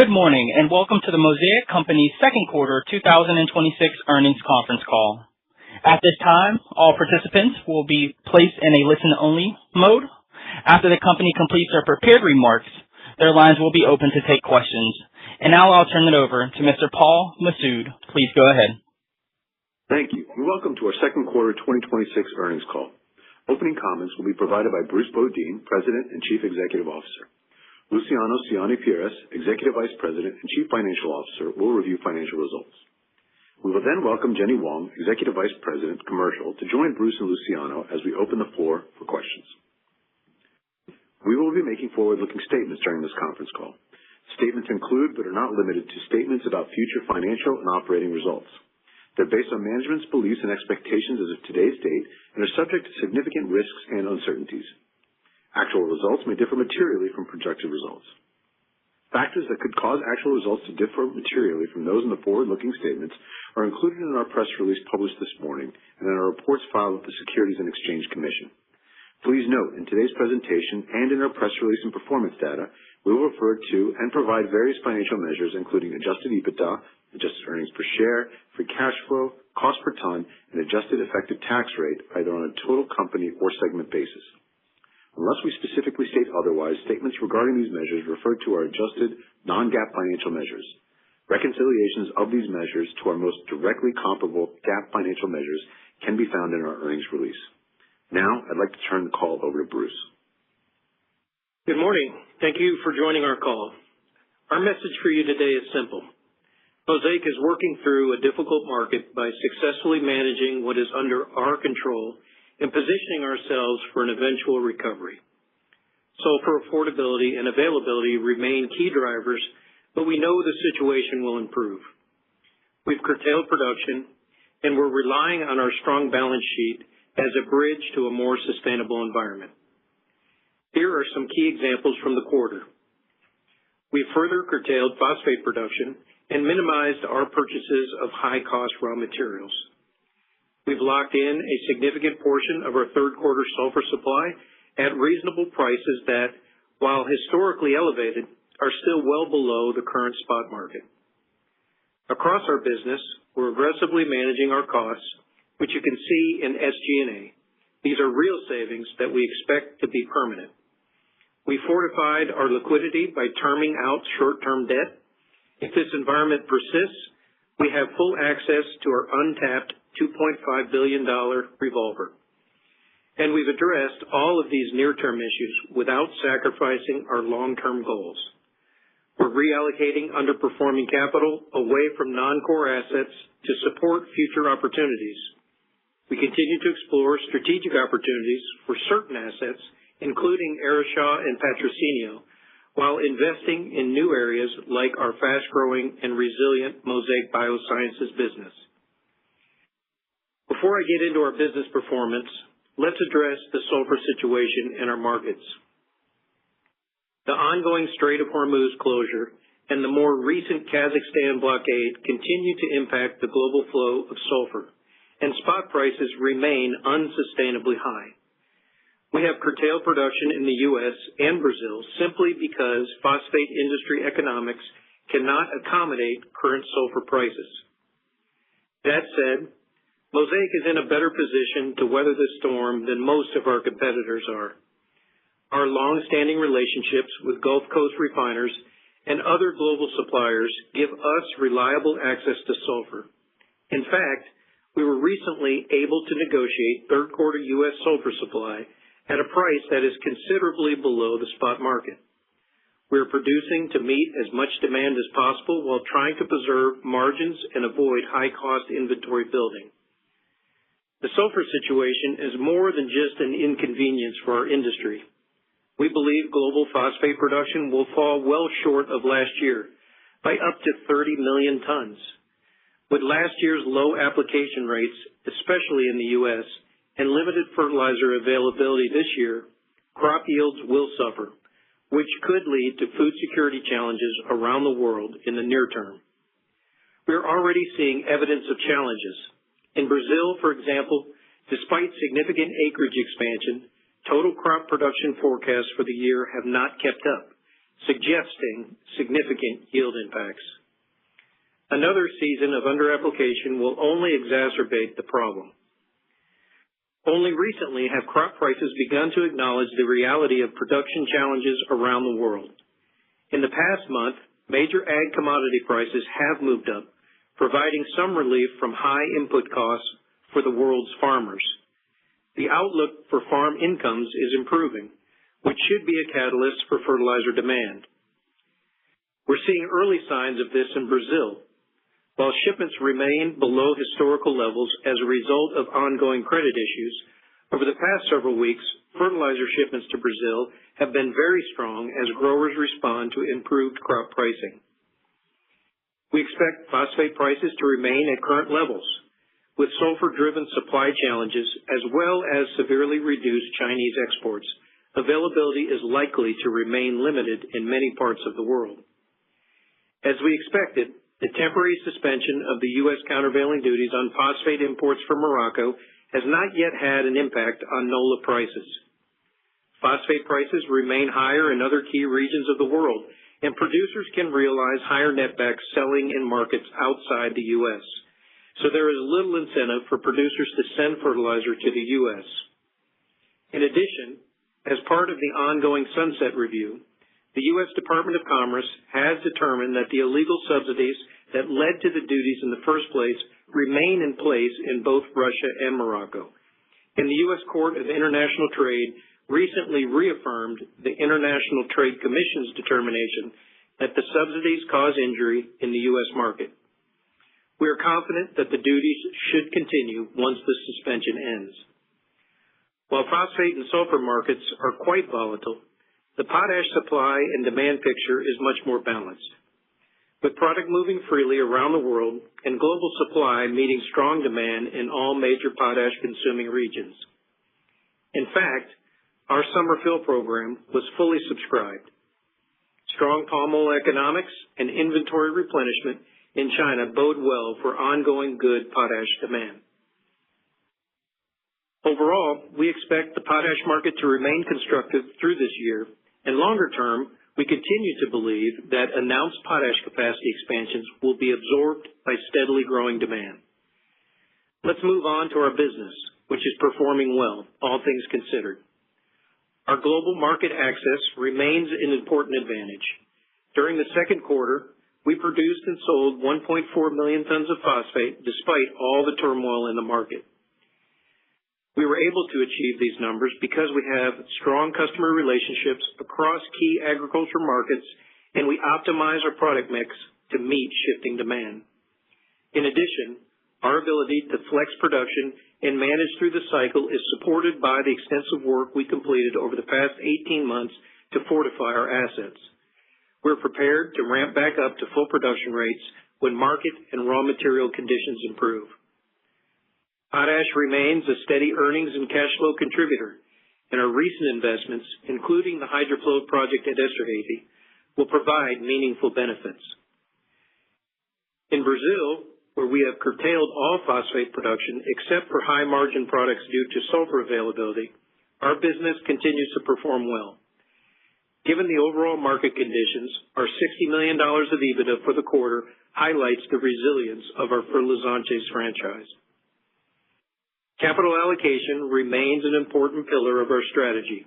Good morning, and welcome to the Mosaic Company's second quarter 2026 earnings conference call. At this time, all participants will be placed in a listen-only mode. After the company completes their prepared remarks, their lines will be open to take questions. And now I'll turn it over to Mr. Paul Massoud. Please go ahead. Thank you, and welcome to our second quarter 2026 earnings call. Opening comments will be provided by Bruce Bodine, President and Chief Executive Officer. Luciano Siani-Pires, Executive Vice President and Chief Financial Officer, will review financial results. We will then welcome Jenny Wong, Executive Vice President, Commercial, to join Bruce and Luciano as we open the floor for questions. We will be making forward-looking statements during this conference call. Statements include, but are not limited to, statements about future financial and operating results. They're based on management's beliefs and expectations as of today's date and are subject to significant risks and uncertainties. Actual results may differ materially from projected results. Factors that could cause actual results to differ materially from those in the forward-looking statements are included in our press release published this morning and in our reports filed with the Securities and Exchange Commission. Please note, in today's presentation and in our press release and performance data, we will refer to and provide various financial measures including adjusted EBITDA, adjusted earnings per share, free cash flow, cost per ton, and adjusted effective tax rate, either on a total company or segment basis. Unless we specifically state otherwise, statements regarding these measures refer to our adjusted non-GAAP financial measures. Reconciliations of these measures to our most directly comparable GAAP financial measures can be found in our earnings release. Now, I'd like to turn the call over to Bruce. Good morning. Thank you for joining our call. Our message for you today is simple. Mosaic is working through a difficult market by successfully managing what is under our control and positioning ourselves for an eventual recovery. Sulfur affordability and availability remain key drivers, but we know the situation will improve. We've curtailed production, and we're relying on our strong balance sheet as a bridge to a more sustainable environment. Here are some key examples from the quarter. We further curtailed phosphate production and minimized our purchases of high-cost raw materials. We've locked in a significant portion of our third quarter sulfur supply at reasonable prices that, while historically elevated, are still well below the current spot market. Across our business, we're aggressively managing our costs, which you can see in SG&A. These are real savings that we expect to be permanent. We fortified our liquidity by terming out short-term debt. If this environment persists, we have full access to our untapped $2.5 billion revolver. And we've addressed all of these near-term issues without sacrificing our long-term goals. We're reallocating underperforming capital away from non-core assets to support future opportunities. We continue to explore strategic opportunities for certain assets, including Arishaw and Patrocinio, while investing in new areas like our fast-growing and resilient Mosaic Biosciences business. Before I get into our business performance, let's address the sulfur situation in our markets. The ongoing Strait of Hormuz closure and the more recent Kazakhstan blockade continue to impact the global flow of sulfur, and spot prices remain unsustainably high. We have curtailed production in the U.S. and Brazil simply because phosphate industry economics cannot accommodate current sulfur prices. That said, Mosaic is in a better position to weather this storm than most of our competitors are. Our long-standing relationships with Gulf Coast refiners and other global suppliers give us reliable access to sulfur. In fact, we were recently able to negotiate third quarter U.S. sulfur supply at a price that is considerably below the spot market. We are producing to meet as much demand as possible while trying to preserve margins and avoid high-cost inventory building. The sulfur situation is more than just an inconvenience for our industry. We believe global phosphate production will fall well short of last year by up to 30 million tons. With last year's low application rates, especially in the U.S., and limited fertilizer availability this year, crop yields will suffer, which could lead to food security challenges around the world in the near term. We are already seeing evidence of challenges. In Brazil, for example, despite significant acreage expansion, total crop production forecasts for the year have not kept up, suggesting significant yield impacts. Another season of underapplication will only exacerbate the problem. Only recently have crop prices begun to acknowledge the reality of production challenges around the world. In the past month, major ag commodity prices have moved up, providing some relief from high input costs for the world's farmers. The outlook for farm incomes is improving, which should be a catalyst for fertilizer demand. We're seeing early signs of this in Brazil. While shipments remain below historical levels as a result of ongoing credit issues, over the past several weeks, fertilizer shipments to Brazil have been very strong as growers respond to improved crop pricing. We expect phosphate prices to remain at current levels. With sulfur-driven supply challenges as well as severely reduced Chinese exports, availability is likely to remain limited in many parts of the world. As we expected, the temporary suspension of the U.S. countervailing duties on phosphate imports from Morocco has not yet had an impact on NOLA prices. Phosphate prices remain higher in other key regions of the world, and producers can realize higher netbacks selling in markets outside the U.S. So there is little incentive for producers to send fertilizer to the U.S. In addition, as part of the ongoing sunset review, the U.S. Department of Commerce has determined that the illegal subsidies that led to the duties in the first place remain in place in both Russia and Morocco. And the U.S. Court of International Trade recently reaffirmed the International Trade Commission's determination that the subsidies cause injury in the U.S. market. We are confident that the duties should continue once the suspension ends. While phosphate and sulfur markets are quite volatile, the potash supply and demand picture is much more balanced. With product moving freely around the world and global supply meeting strong demand in all major potash consuming regions. In fact, our summer fill program was fully subscribed. Strong palm oil economics and inventory replenishment in China bode well for ongoing good potash demand. Overall, we expect the potash market to remain constructive through this year, and longer term, we continue to believe that announced potash capacity expansions will be absorbed by steadily growing demand. Let's move on to our business, which is performing well, all things considered. Our global market access remains an important advantage. During the second quarter, we produced and sold 1.4 million tons of phosphate despite all the turmoil in the market. We were able to achieve these numbers because we have strong customer relationships across key agriculture markets, and we optimize our product mix to meet shifting demand. In addition, our ability to flex production and manage through the cycle is supported by the extensive work we completed over the past 18 months to fortify our assets. We're prepared to ramp back up to full production rates when market and raw material conditions improve. Potash remains a steady earnings and cash flow contributor, and our recent investments, including the HydroFloat project at Esterhazy, will provide meaningful benefits. In Brazil, where we have curtailed all phosphate production except for high-margin products due to sulfur availability, our business continues to perform well. Given the overall market conditions, our $60 million of EBITDA for the quarter highlights the resilience of our Fertilizantes franchise. Capital allocation remains an important pillar of our strategy,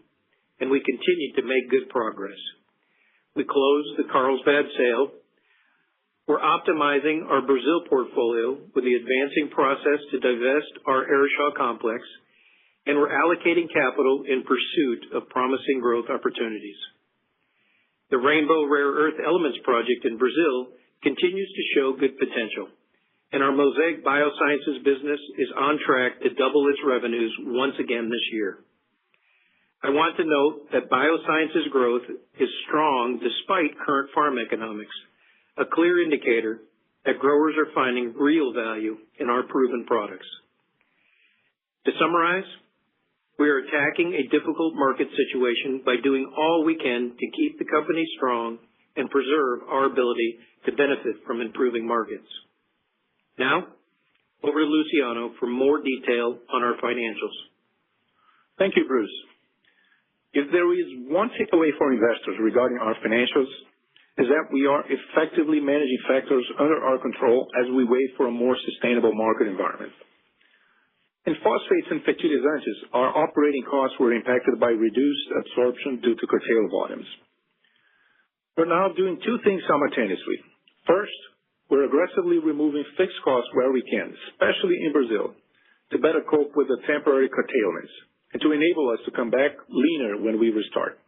and we continue to make good progress. We closed the Carlsbad sale. We're optimizing our Brazil portfolio with the advancing process to divest our Arishaw complex, and we're allocating capital in pursuit of promising growth opportunities. The Rainbow Rare Earth Elements project in Brazil continues to show good potential, and our Mosaic Biosciences business is on track to double its revenues once again this year. I want to note that biosciences growth is strong despite current farm economics, a clear indicator that growers are finding real value in our proven products. To summarize, we are attacking a difficult market situation by doing all we can to keep the company strong and preserve our ability to benefit from improving markets. Now, over to Luciano for more detail on our financials. Thank you, Bruce. If there is one takeaway for investors regarding our financials, is that we are effectively managing factors under our control as we wait for a more sustainable market environment. In phosphates and fertilizantes, our operating costs were impacted by reduced absorption due to curtailed volumes. We're now doing two things simultaneously. First, we're aggressively removing fixed costs where we can, especially in Brazil, to better cope with the temporary curtailments and to enable us to come back leaner when we restart.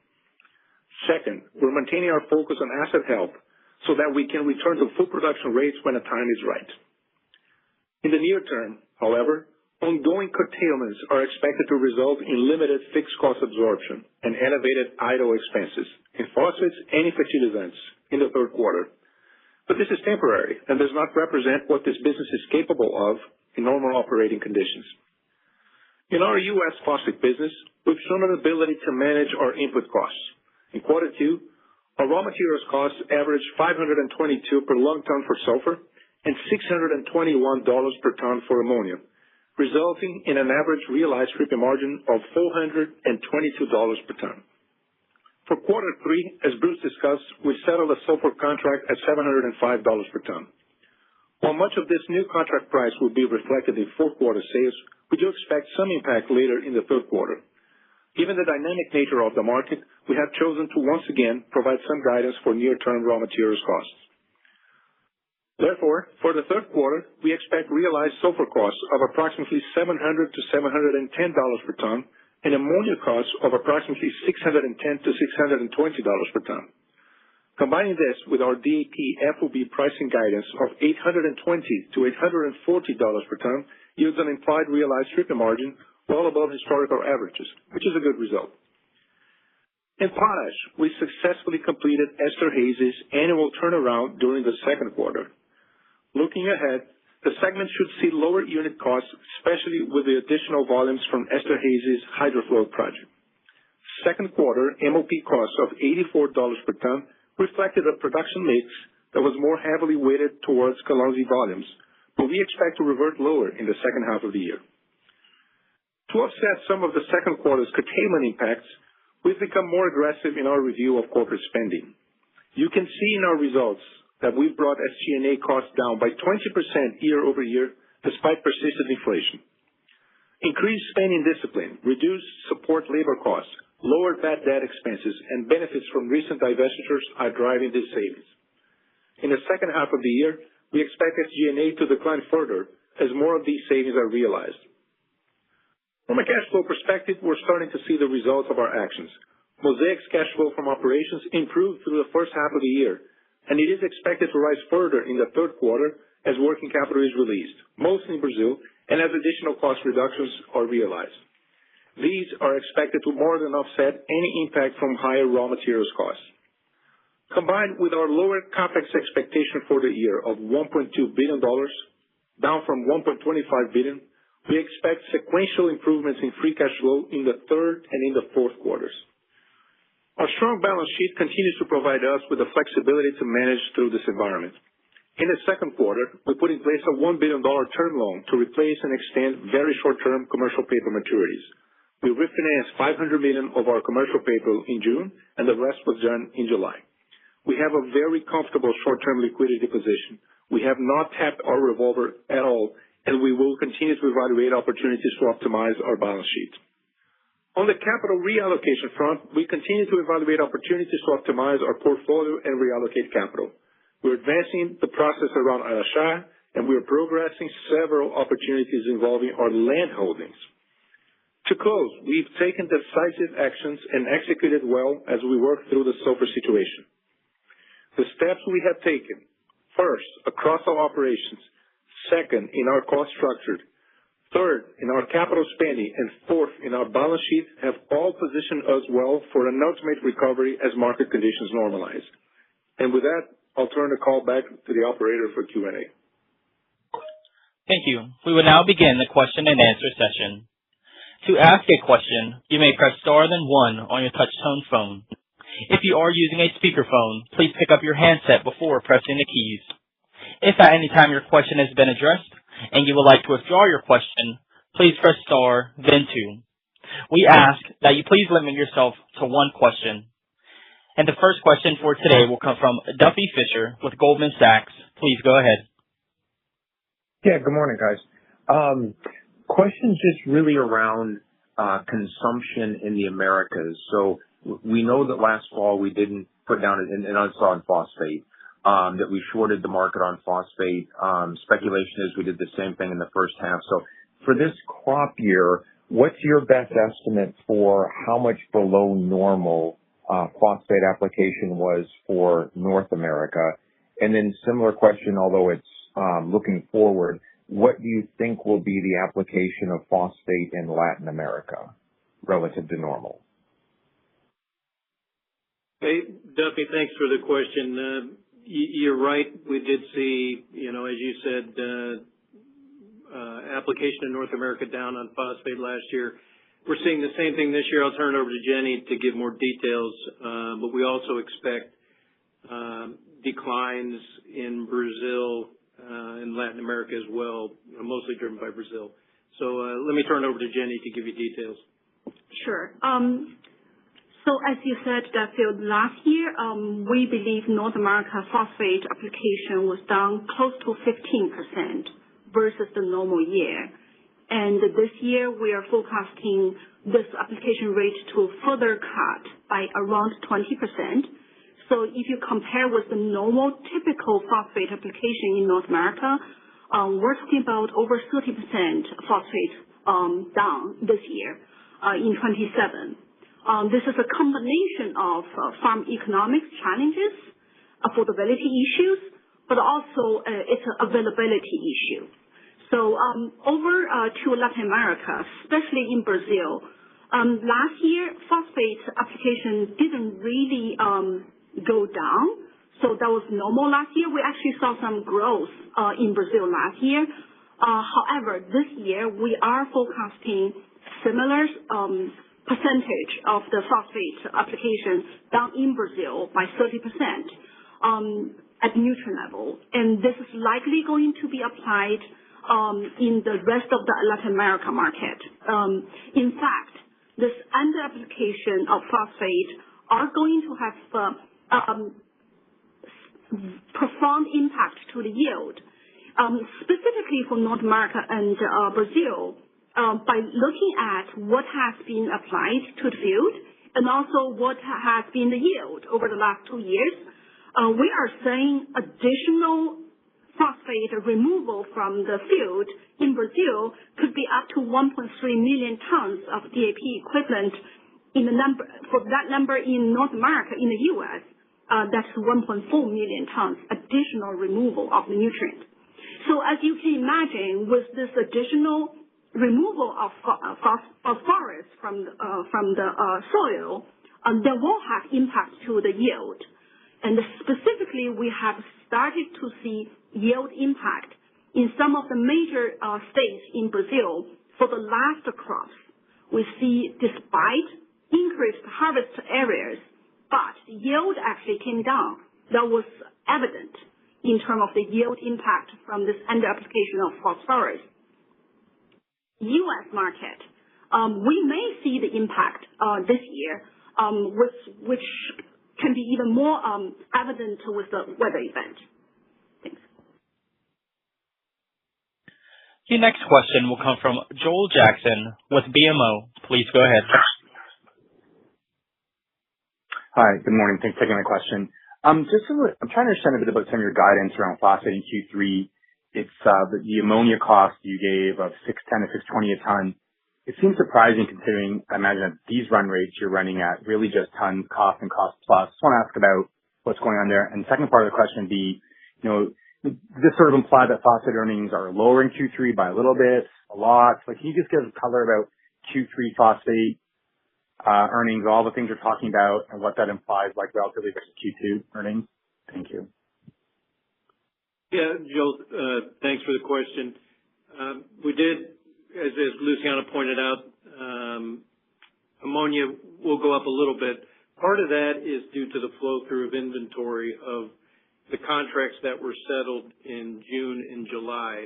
Second, we're maintaining our focus on asset health so that we can return to full production rates when the time is right. In the near term, however, ongoing curtailments are expected to result in limited fixed cost absorption and elevated idle expenses in phosphates and in fertilizants in the third quarter. But this is temporary and does not represent what this business is capable of in normal operating conditions. In our U.S. phosphate business, we've shown an ability to manage our input costs. In quarter two, our raw materials costs averaged $522 per long ton for sulfur and $621 per ton for ammonia, resulting in an average realized shipping margin of $422 per ton. For quarter three, as Bruce discussed, we settled a sulfur contract at $705 per ton. While much of this new contract price will be reflected in fourth quarter sales, we do expect some impact later in the third quarter. Given the dynamic nature of the market, we have chosen to once again provide some guidance for near-term raw materials costs. Therefore, for the third quarter, we expect realized sulfur costs of approximately $700 to $710 per ton and ammonia costs of approximately $610 to $620 per ton. Combining this with our DAP FOB pricing guidance of $820 to $840 per ton yields an implied realized shipping margin well above historical averages, which is a good result. In potash, we successfully completed Esterhazy's annual turnaround during the second quarter. Looking ahead, the segment should see lower unit costs, especially with the additional volumes from Esterhazy's hydroflow project. Second quarter MOP costs of $84 per ton reflected a production mix that was more heavily weighted towards Kalonji volumes, but we expect to revert lower in the second half of the year. To offset some of the second quarter's curtailment impacts, we've become more aggressive in our review of corporate spending. You can see in our results that we've brought SG&A costs down by 20% year over year despite persistent inflation. Increased spending discipline, reduced support labor costs, lower bad debt expenses, and benefits from recent divestitures are driving these savings. In the second half of the year, we expect SG&A to decline further as more of these savings are realized. From a cash flow perspective, we're starting to see the results of our actions. Mosaic's cash flow from operations improved through the first half of the year, and it is expected to rise further in the third quarter as working capital is released, mostly in Brazil, and as additional cost reductions are realized. These are expected to more than offset any impact from higher raw materials costs. Combined with our lower CapEx expectation for the year of $1.2 billion, down from $1.25 billion, we expect sequential improvements in free cash flow in the third and in the fourth quarters. Our strong balance sheet continues to provide us with the flexibility to manage through this environment. In the second quarter, we put in place a $1 billion term loan to replace and extend very short-term commercial paper maturities. We refinanced $500 million of our commercial paper in June, and the rest was done in July. We have a very comfortable short-term liquidity position. We have not tapped our revolver at all, and we will continue to evaluate opportunities to optimize our balance sheet. On the capital reallocation front, we continue to evaluate opportunities to optimize our portfolio and reallocate capital. We're advancing the process around Araxá, and we are progressing several opportunities involving our land holdings. To close, we've taken decisive actions and executed well as we work through the sulfur situation. The steps we have taken, first, across our operations, second, in our cost structure, third, in our capital spending, and fourth, in our balance sheet, have all positioned us well for an ultimate recovery as market conditions normalize. And with that, I'll turn the call back to the operator for Q&A. Thank you. We will now begin the question and answer session. To ask a question, you may press star then one on your touch-tone phone. If you are using a speakerphone, please pick up your handset before pressing the keys. If at any time your question has been addressed and you would like to withdraw your question, please press star, then two. We ask that you please limit yourself to one question. And the first question for today will come from Duffy Fisher with Goldman Sachs. Please go ahead. Yeah, good morning, guys. Question just really around consumption in the Americas. So we know that last fall we didn't put down an unsaw on phosphate, that we shorted the market on phosphate. Speculation is we did the same thing in the first half. So for this crop year, what's your best estimate for how much below normal phosphate application was for North America? And then similar question, although it's looking forward, what do you think will be the application of phosphate in Latin America relative to normal? Hey, Duffy, thanks for the question. You're right. We did see, as you said, application in North America down on phosphate last year. We're seeing the same thing this year. I'll turn it over to Jenny to give more details, but we also expect declines in Brazil and Latin America as well, mostly driven by Brazil. So let me turn it over to Jenny to give you details. Sure. So as you said, Duffield, last year, we believe North America phosphate application was down close to 15% versus the normal year. And this year, we are forecasting this application rate to further cut by around 20%. So if you compare with the normal typical phosphate application in North America, we're talking about over 30% phosphate down this year in 27. This is a combination of farm economics challenges, affordability issues, but also it's an availability issue. So over to Latin America, especially in Brazil, last year phosphate application didn't really go down. So that was normal last year. We actually saw some growth in Brazil last year. However, this year we are forecasting similar percentage of the phosphate application down in Brazil by 30% at nutrient level. And this is likely going to be applied in the rest of the Latin America market. In fact, this under application of phosphate are going to have profound impact to the yield. Specifically for North America and Brazil, by looking at what has been applied to the field and also what has been the yield over the last 2 years, we are seeing additional phosphate removal from the field in Brazil could be up to 1.3 million tons of DAP equivalent in the number, for that number in North America, in the U.S., that's 1.4 million tons additional removal of the nutrient. So as you can imagine, with this additional removal of phosphorus from the soil, that will have impact to the yield. And specifically, we have started to see yield impact in some of the major states in Brazil for the last crops. We see, despite increased harvest areas, but yield actually came down. That was evident in terms of the yield impact from this under application of phosphorus. U.S. market, we may see the impact this year, which can be even more evident with the weather event. Thanks. The next question will come from Joel Jackson with BMO. Please go ahead. Hi, good morning. Thanks for taking my question. I'm trying to understand a bit about some of your guidance around phosphate in Q3. It's the ammonia cost you gave of $610 to $620 a ton. It seems surprising considering, I imagine, at these run rates you're running at really just ton cost and cost plus. Just want to ask about what's going on there. And the second part of the question would be, this sort of implies that phosphate earnings are lower in Q3 by a little bit, a lot. Like, can you just give color about Q3 phosphate earnings, all the things you're talking about, and what that implies, like relatively versus Q2 earnings? Thank you. Yeah, Joel, thanks for the question. We did, as Luciano pointed out, ammonia will go up a little bit. Part of that is due to the flow-through of inventory of the contracts that were settled in June and July.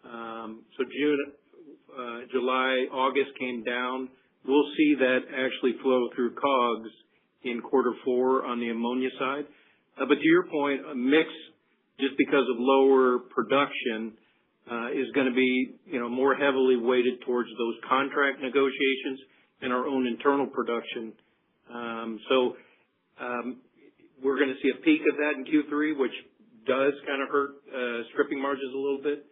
So June, July, August came down we'll see that actually flow through COGS in quarter 4 on the ammonia side. But to your point, a mix, just because of lower production, is going to be, more heavily weighted towards those contract negotiations and our own internal production. We're going to see a peak of that in Q3, which does kind of hurt stripping margins a little bit,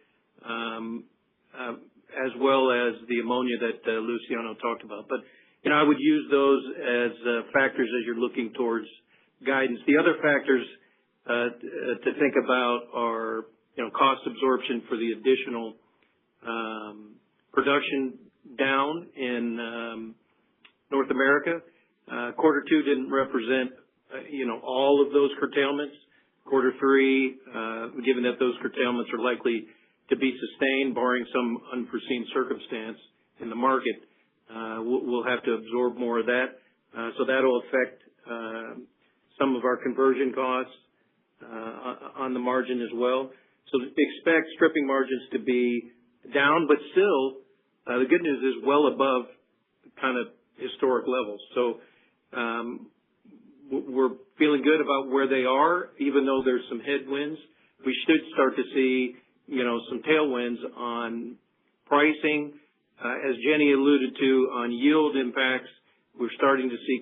as well as the ammonia that Luciano talked about. But I would use those as factors as you're looking towards guidance. The other factors to think about are cost absorption for the additional production down in North America. Quarter 2 didn't represent all of those curtailments. Quarter 3, given that those curtailments are likely to be sustained, barring some unforeseen circumstance in the market, we'll have to absorb more of that. So that'll affect some of our conversion costs on the margin as well. So expect stripping margins to be down, but still, the good news is well above kind of historic levels. So we're feeling good about where they are, even though there's some headwinds. We should start to see, some tailwinds on pricing. As Jenny alluded to, on yield impacts, we're starting to see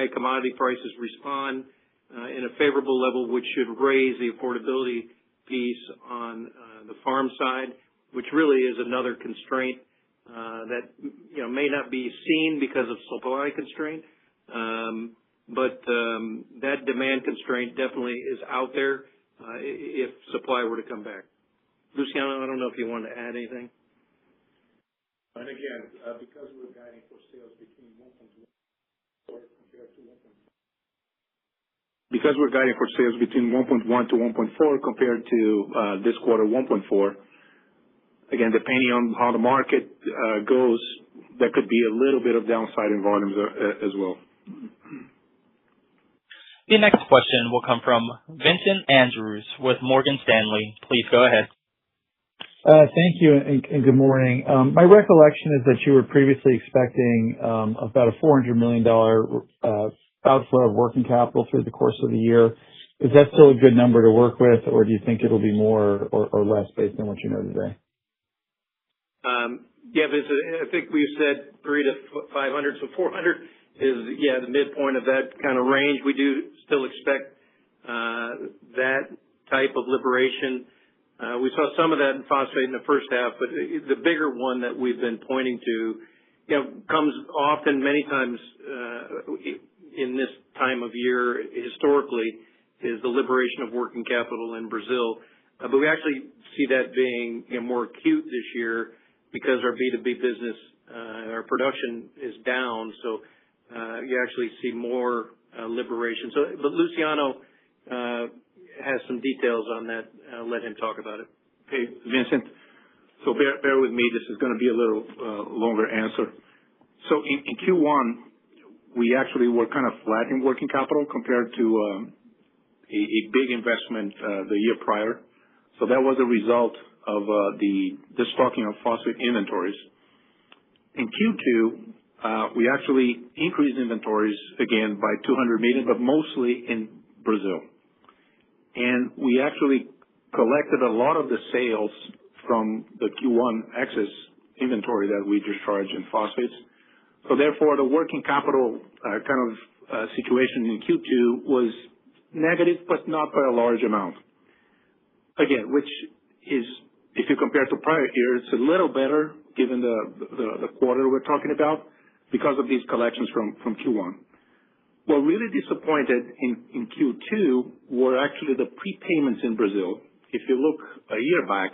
ag commodity prices respond in a favorable level, which should raise the affordability piece on the farm side, which really is another constraint that may not be seen because of supply constraint, but that demand constraint definitely is out there if supply were to come back. Luciano, I don't know if you want to add anything. And again, because we're guiding for sales between 1.1 compared to 1.4. Because we're guiding for sales between 1.1 to 1.4 compared to this quarter 1.4. Again, depending on how the market goes, there could be a little bit of downside in volumes as well. The next question will come from Vincent Andrews with Morgan Stanley. Please go ahead. Thank you, and good morning. My recollection is that you were previously expecting about a $400 million outflow of working capital through the course of the year. Is that still a good number to work with, or do you think it'll be more or less based on what you know today? Yeah, Vincent, I think we've said 300 to 500, so 400 is, the midpoint of that kind of range. We do still expect that type of liberation. We saw some of that in phosphate in the first half, but the bigger one that we've been pointing to, comes often, many times in this time of year historically, is the liberation of working capital in Brazil. But we actually see that being more acute this year because our B2B business, our production is down, so you actually see more liberation. But Luciano has some details on that. I'll let him talk about it. Hey, Vincent. So bear with me. This is going to be a little longer answer. So in Q1, we actually were kind of flat in working capital compared to a big investment the year prior. So that was a result of the stocking of phosphate inventories. In Q2, we actually increased inventories again by $200 million, but mostly in Brazil. And we actually collected a lot of the sales from the Q1 excess inventory that we discharged in phosphates. So therefore, the working capital situation in Q2 was negative, but not by a large amount. Again, which is, if you compare to prior year, it's a little better given the quarter we're talking about because of these collections from Q1. What really disappointed in Q2 were actually the prepayments in Brazil. If you look a year back,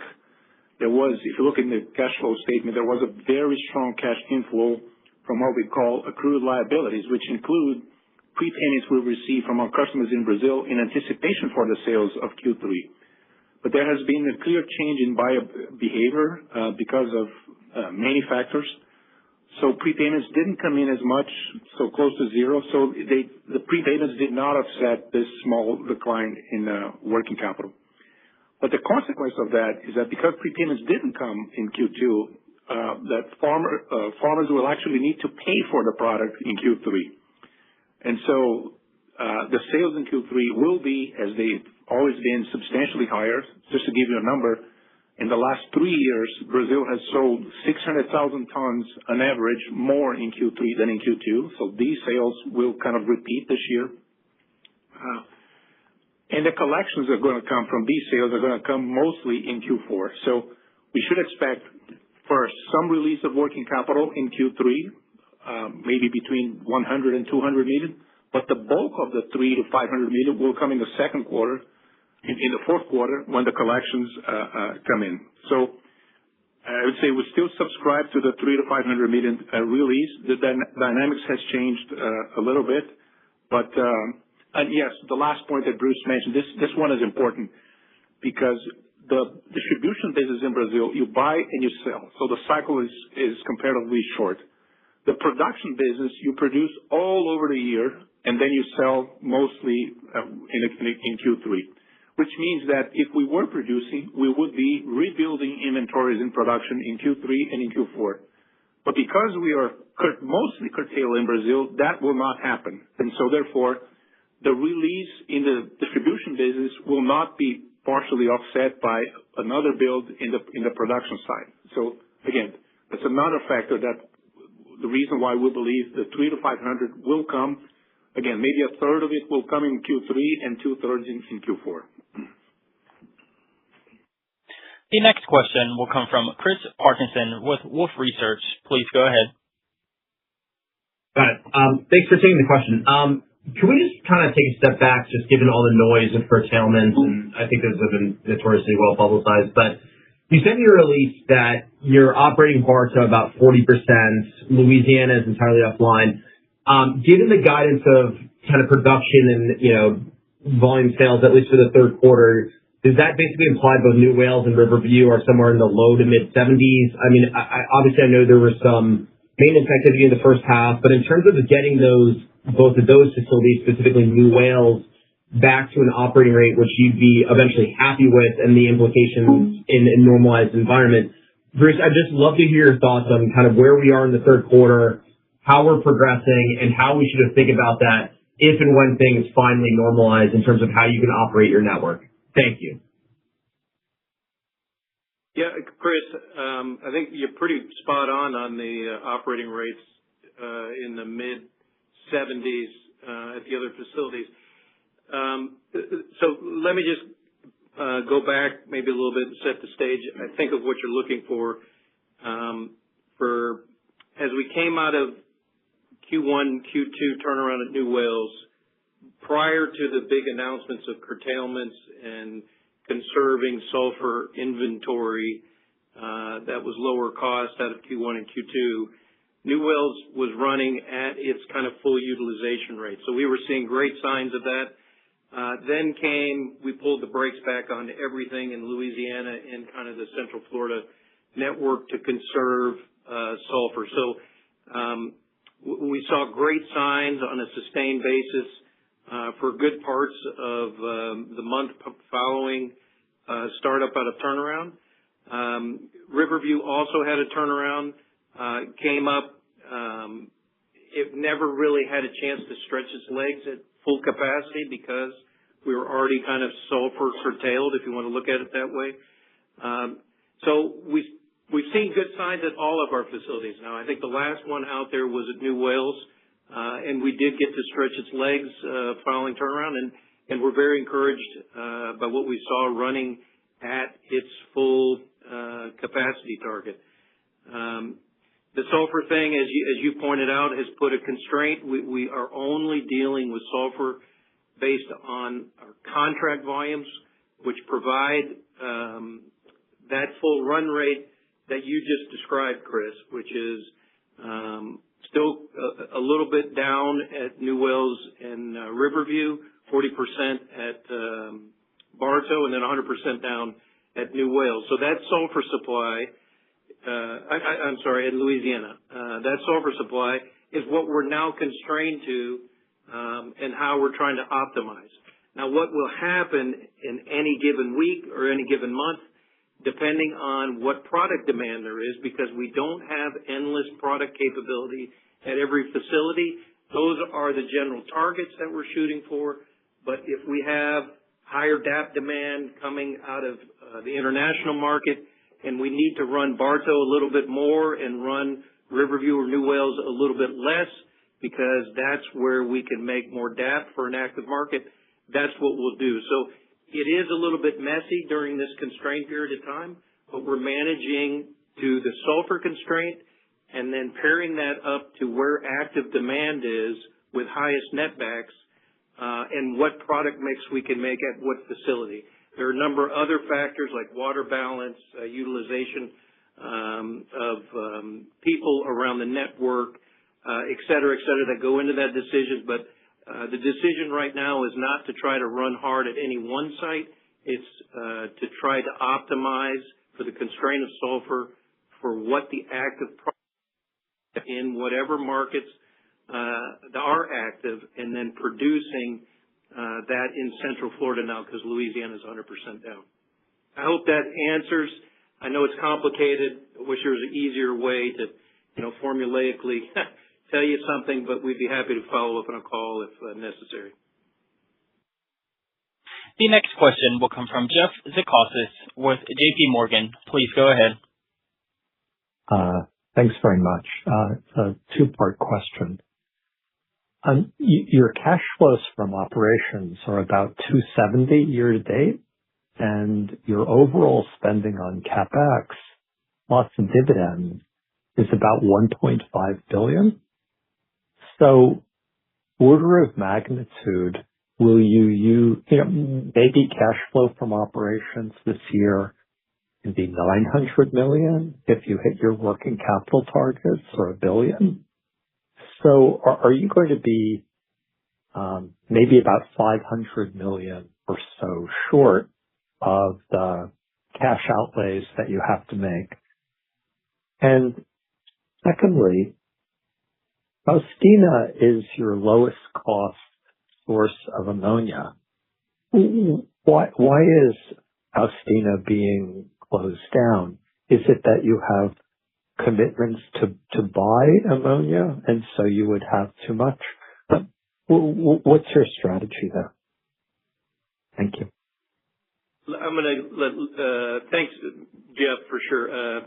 if you look in the cash flow statement, there was a very strong cash inflow from what we call accrued liabilities, which include prepayments we received from our customers in Brazil in anticipation for the sales of Q3. But there has been a clear change in buyer behavior because of many factors. So prepayments didn't come in as much, so close to zero. So the prepayments did not offset this small decline in working capital. But the consequence of that is that because prepayments didn't come in Q2, that farmers will actually need to pay for the product in Q3. And so the sales in Q3 will be, as they've always been, substantially higher. Just to give you a number, in the last 3 years, Brazil has sold 600,000 tons on average more in Q3 than in Q2. So these sales will kind of repeat this year. And the collections are going to come from these sales are going to come mostly in Q4. So we should expect, first, some release of working capital in Q3, maybe between 100 and 200 million. But the bulk of the 300 to 500 million will come in the second quarter, in the fourth quarter, when the collections come in. So I would say we still subscribe to the 300 to 500 million release. The dynamics has changed a little bit. But and yes, the last point that Bruce mentioned, this one is important because the distribution business in Brazil, you buy and you sell. So the cycle is comparatively short. The production business, you produce all over the year, and then you sell mostly in Q3, which means that if we were producing, we would be rebuilding inventories in production in Q3 and in Q4. But because we are mostly curtailed in Brazil, that will not happen. And so therefore, the release in the distribution business will not be partially offset by another build in the production side. So again, that's another factor that the reason why we believe the 300 to 500 will come. Again, maybe a third of it will come in Q3 and 2/3 in Q4. The next question will come from Chris Parkinson with Wolfe Research. Please go ahead. Got it. Thanks for taking the question. Can we just kind of take a step back, just given all the noise of curtailments, and I think those have been notoriously well publicized, but you said in your release that your operating parts are about 40%, Louisiana is entirely offline. Given the guidance of kind of production and, volume sales, at least for the third quarter, does that basically imply both New Wales and Riverview are somewhere in the low to mid 70s? I mean, obviously I know there was some maintenance activity in the first half, but in terms of getting both of those facilities, specifically New Wales, back to an operating rate which you'd be eventually happy with and the implications in a normalized environment. Bruce, I'd just love to hear your thoughts on kind of where we are in the third quarter, how we're progressing, and how we should think about that if and when things finally normalize in terms of how you can operate your network. Thank you. Yeah, Chris, I think you're pretty spot on the operating rates in the mid-70s at the other facilities. So let me just go back maybe a little bit and set the stage. I think of what you're looking for as we came out of Q1, Q2 turnaround at New Wales, prior to the big announcements of curtailments and conserving sulfur inventory that was lower cost out of Q1 and Q2, New Wales was running at its kind of full utilization rate. So we were seeing great signs of that. Then we pulled the brakes back on everything in Louisiana and kind of the Central Florida network to conserve sulfur. So we saw great signs on a sustained basis for good parts of the month following startup out of turnaround. Riverview also had a turnaround, came up. It never really had a chance to stretch its legs at full capacity because we were already kind of sulfur curtailed, if you want to look at it that way. So we've seen good signs at all of our facilities now. I think the last one out there was at New Wales, and we did get to stretch its legs following turnaround, and we're very encouraged by what we saw running at its full capacity target. The sulfur thing, as you pointed out, has put a constraint. We are only dealing with sulfur based on our contract volumes, which provide that full run rate that you just described, Chris, which is still a little bit down at New Wales and Riverview, 40% at Bartow, and then 100% down at New Wales. So that sulfur supply, at Louisiana, that sulfur supply is what we're now constrained to and how we're trying to optimize. Now, what will happen in any given week or any given month depending on what product demand there is, because we don't have endless product capability at every facility. Those are the general targets that we're shooting for. But if we have higher DAP demand coming out of the international market, and we need to run Bartow a little bit more and run Riverview or New Wales a little bit less, because that's where we can make more DAP for an active market, that's what we'll do. So it is a little bit messy during this constraint period of time, but we're managing to the sulfur constraint and then pairing that up to where active demand is with highest netbacks, and what product mix we can make at what facility. There are a number of other factors like water balance, utilization of people around the network, et cetera, that go into that decision. But the decision right now is not to try to run hard at any one site. It's to try to optimize for the constraint of sulfur for what the active product in whatever markets are active, and then producing that in Central Florida now, because Louisiana is 100% down. I hope that answers. I know it's complicated. I wish there was an easier way to, formulaically tell you something, but we'd be happy to follow up on a call if necessary. The next question will come from Jeff Zekauskas with J.P. Morgan. Please go ahead. Thanks very much. It's a two-part question. Your cash flows from operations are about $270 year to date, and your overall spending on CapEx plus the dividend is about $1.5 billion. So, order of magnitude, will you maybe cash flow from operations this year can be $900 million if you hit your working capital targets, or $1 billion? So are you going to be maybe about $500 million or so short of the cash outlays that you have to make? And secondly, Faustina is your lowest cost source of ammonia. Why is Faustina being closed down? Is it that you have commitments to buy ammonia, and so you would have too much? What's your strategy there? Thank you. I'm going to let, thanks, Jeff, for sure.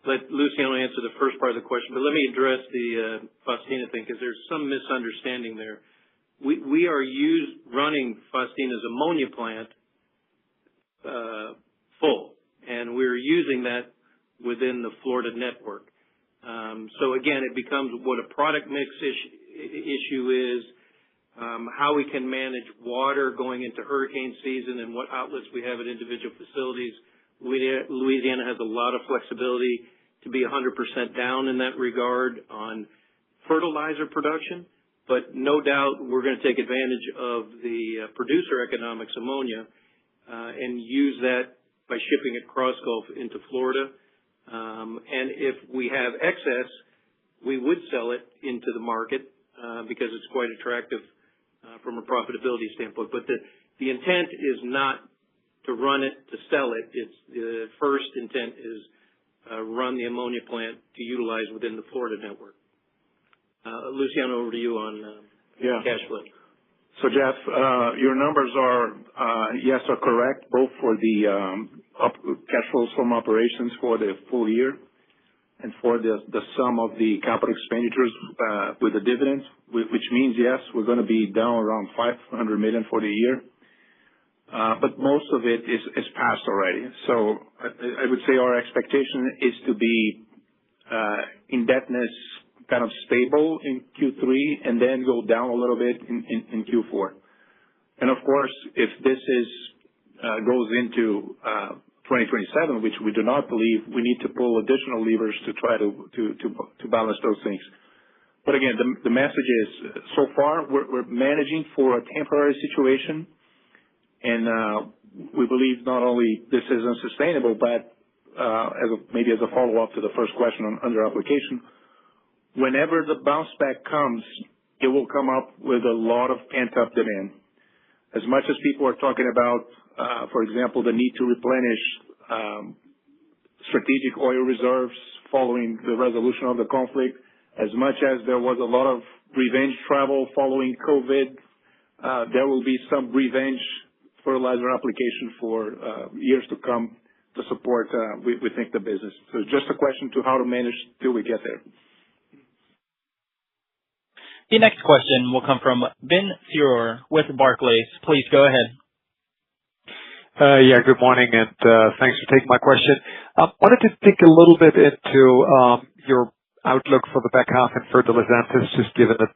Let Luciano answer the first part of the question, but let me address the Faustina thing, because there's some misunderstanding there. We are running Faustina's ammonia plant full, and we're using that within the Florida network. So again, it becomes what a product mix issue is, how we can manage water going into hurricane season, and what outlets we have at individual facilities. Louisiana has a lot of flexibility to be 100% down in that regard on fertilizer production, but no doubt we're going to take advantage of the producer economics ammonia and use that by shipping it cross-Gulf into Florida. And if we have excess, we would sell it into the market because it's quite attractive from a profitability standpoint. But the intent is not to run it to sell it. It's the first intent is run the ammonia plant to utilize within the Florida network. Luciano, over to you on cash flow. So, Jeff, your numbers are correct, both for the cash flows from operations for the full year and for the sum of the capital expenditures with the dividends, which means, yes, we're going to be down around $500 million for the year. But most of it is passed already. So I would say our expectation is to be indebtedness kind of stable in Q3 and then go down a little bit in Q4. And of course, if this goes into 2027, which we do not believe, we need to pull additional levers to try to balance those things. But again, the message is, so far we're managing for a temporary situation, and we believe not only this is unsustainable, but maybe as a follow-up to the first question on under application, whenever the bounce back comes, it will come up with a lot of pent-up demand. As much as people are talking about, for example, the need to replenish strategic oil reserves following the resolution of the conflict. As much as there was a lot of revenge travel following COVID, there will be some revenge fertilizer application for years to come to support, we think, the business. So just a question to how to manage till we get there. The next question will come from Ben Theurer with Barclays. Please go ahead. Yeah, good morning, and thanks for taking my question. Wanted to dig a little bit into your outlook for the back half in fertilizers, just given that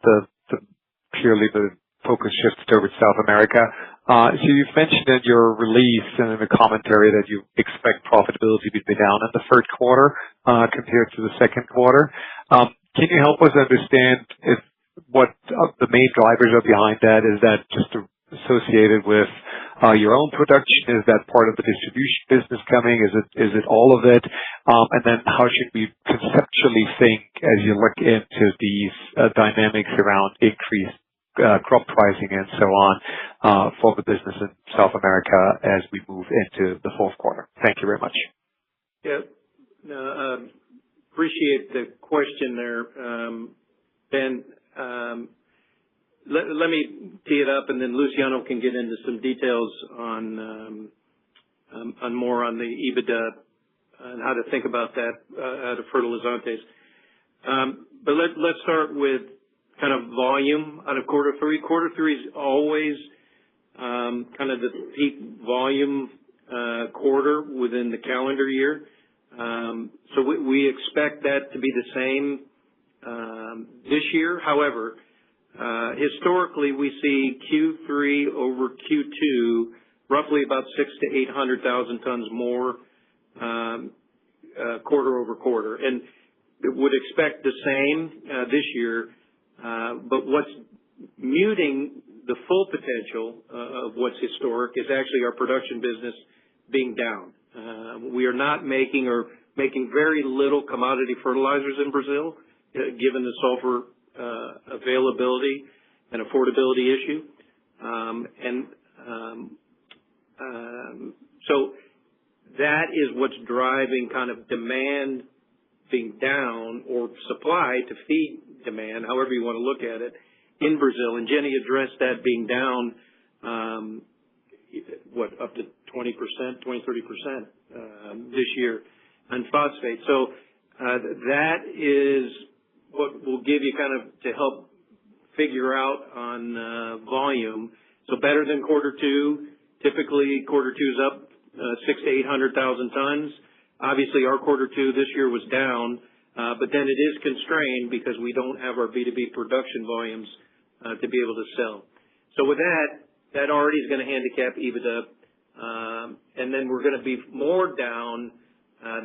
clearly the focus shifts towards South America. So you've mentioned in your release and in the commentary that you expect profitability to be down in the third quarter compared to the second quarter. Can you help us understand what the main drivers are behind that? Is that just associated with your own production? Is that part of the distribution business coming? Is it all of it? And then how should we conceptually think as you look into these dynamics around increased crop pricing and so on for the business in South America as we move into the fourth quarter? Thank you very much. Yeah. Appreciate the question there, Ben. Let me tee it up, and then Luciano can get into some details on more on the EBITDA and how to think about that out of fertilizantes. But let's start with kind of volume out of quarter three. Quarter three is always kind of the peak volume quarter within the calendar year. So we expect that to be the same this year. However, historically, we see Q3 over Q2 roughly about 600,000 to 800,000 tons more quarter over quarter, and would expect the same this year. But what's muting the full potential of what's historic is actually our production business being down. We are not making or making very little commodity fertilizers in Brazil, given the sulfur availability and affordability issue. So that is what's driving kind of demand being down or supply to feed demand, however you want to look at it, in Brazil. And Jenny addressed that being down, up to 20%, 30% this year on phosphate. So that is what will give you kind of to help figure out on volume. So better than quarter two. Typically, quarter two is up 600,000 to 800,000 tons. Obviously, our quarter two this year was down, but then it is constrained because we don't have our B2B production volumes to be able to sell. So with that already is going to handicap EBITDA, and then we're going to be more down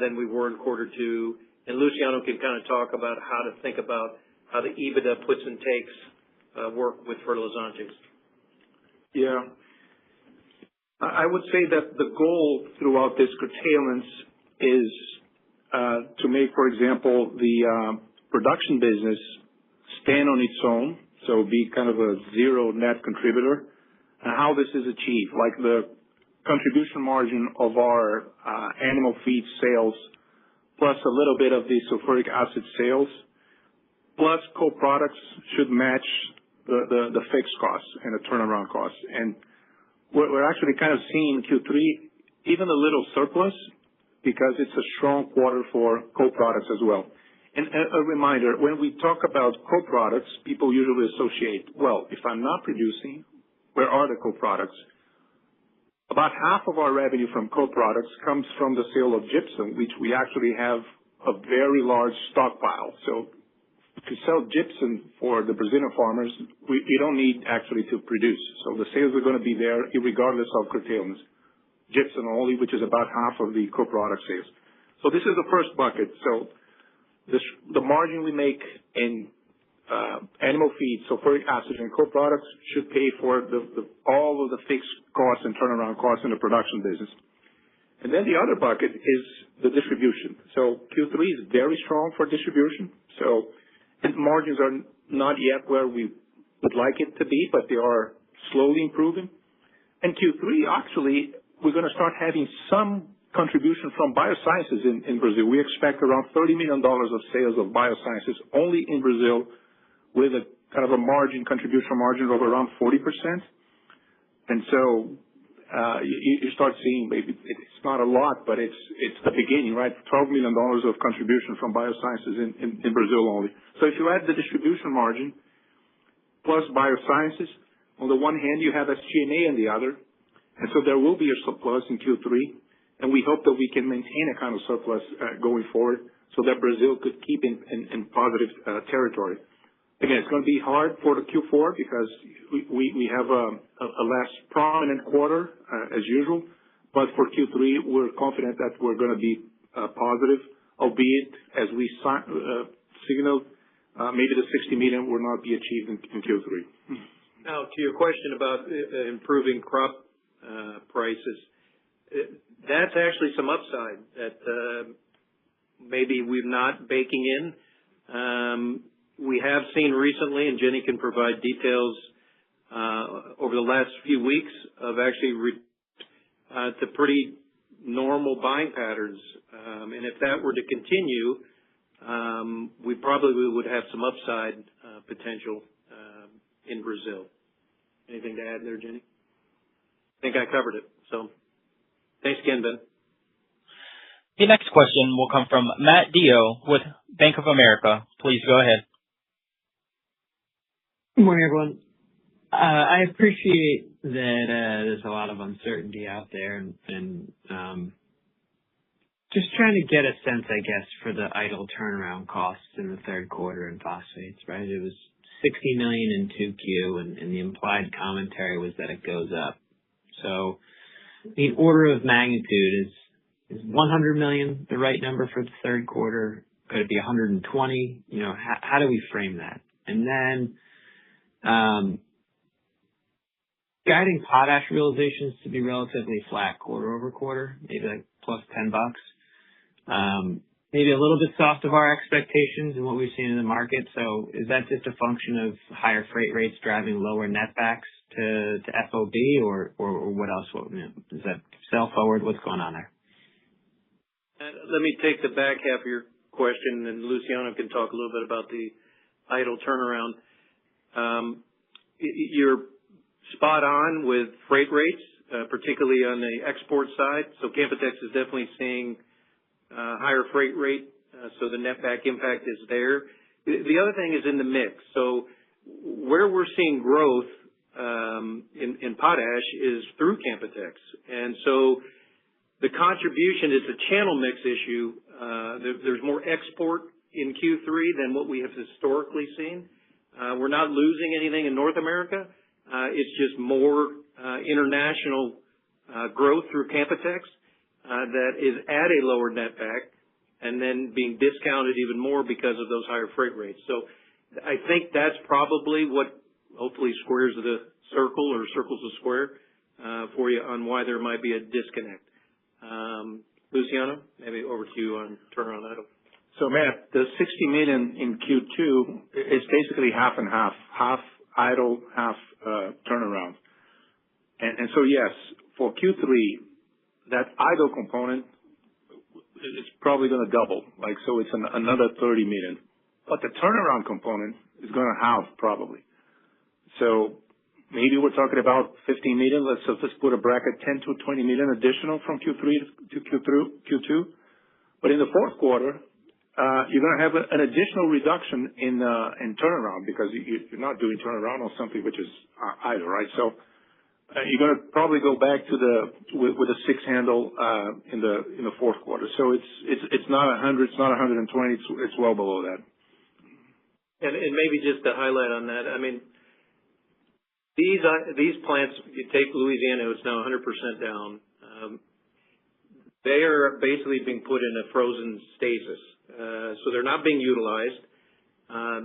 than we were in quarter two. And Luciano can kind of talk about how to think about how the EBITDA puts and takes work with fertilizantes. Yeah. I would say that the goal throughout this curtailments is to make, for example, the production business stand on its own, so be kind of a zero net contributor. And how this is achieved, like the contribution margin of our animal feed sales, plus a little bit of the sulfuric acid sales, plus co-products should match the fixed costs and the turnaround costs. And we're actually kind of seeing Q3 even a little surplus because it's a strong quarter for co-products as well. And a reminder, when we talk about co-products, people usually associate, well, if I'm not producing, where are the co-products? About half of our revenue from co-products comes from the sale of gypsum, which we actually have a very large stockpile. So to sell gypsum for the Brazilian farmers, we don't need actually to produce. So the sales are going to be there regardless of curtailments. Gypsum only, which is about half of the co-product sales. So this is the first bucket. So the margin we make in animal feed, sulfuric acid, and co-products should pay for all of the fixed costs and turnaround costs in the production business. And then the other bucket is the distribution. So Q3 is very strong for distribution. So and margins are not yet where we would like it to be, but they are slowly improving. And Q3, actually, we're going to start having some contribution from biosciences in Brazil. We expect around $30 million of sales of biosciences only in Brazil, with a kind of a contribution margin of around 40%. And so you start seeing, maybe it's not a lot, but it's the beginning, right? $12 million of contribution from biosciences in Brazil only. So if you add the distribution margin plus biosciences, on the one hand, you have SG&A on the other, and so there will be a surplus in Q3, and we hope that we can maintain a kind of surplus going forward so that Brazil could keep in positive territory. Again, it's going to be hard for the Q4 because we have a less prominent quarter as usual. But for Q3, we're confident that we're going to be positive, albeit as we signaled, maybe the $60 million will not be achieved in Q3. Now, to your question about improving crop prices, that's actually some upside that maybe we're not baking in. We have seen recently, and Jenny can provide details, over the last few weeks of actually to pretty normal buying patterns. And if that were to continue, we probably would have some upside potential in Brazil. Anything to add there, Jenny? I think I covered it. So thanks again, Ben. The next question will come from Matt Dio with Bank of America. Please go ahead. Good morning, everyone. I appreciate that there's a lot of uncertainty out there, and just trying to get a sense, I guess, for the idle turnaround costs in the third quarter in phosphates, right? It was $60 million in 2Q, and the implied commentary was that it goes up. So the order of magnitude is $100 million the right number for the third quarter? Could it be 120? How do we frame that? And then guiding potash realizations to be relatively flat quarter over quarter, maybe like plus $10. Maybe a little bit soft of our expectations and what we've seen in the market. So is that just a function of higher freight rates driving lower netbacks to FOB, or what else? Is that sell forward? What's going on there? Let me take the back half of your question, and Luciano can talk a little bit about the idle turnaround. You're spot on with freight rates, particularly on the export side. So Canpotex is definitely seeing higher freight rate, so the netback impact is there. The other thing is in the mix. So where we're seeing growth in potash is through Canpotex, and so the contribution is a channel mix issue. There's more export in Q3 than what we have historically seen. We're not losing anything in North America. It's just more international growth through Canpotex that is at a lower netback and then being discounted even more because of those higher freight rates. So I think that's probably what hopefully squares the circle or circles the square for you on why there might be a disconnect. Luciano, maybe over to you on turnaround idle. So, Matt, the $60 million in Q2 is basically half and half idle, half turnaround. And so, yes, for Q3, that idle component is probably going to double. So it's another $30 million. But the turnaround component is going to halve probably. So maybe we're talking about $15 million. Let's just put a bracket, 10 to 20 million additional from Q3 to Q2. But in the fourth quarter, you're going to have an additional reduction in turnaround because you're not doing turnaround on something which is idle, right? So you're going to probably go back to with a 6 handle in the fourth quarter. So it's not 100, it's not 120, it's well below that. And maybe just to highlight on that, I mean, these plants, you take Louisiana, it's now 100% down. They are basically being put in a frozen stasis. So they're not being utilized.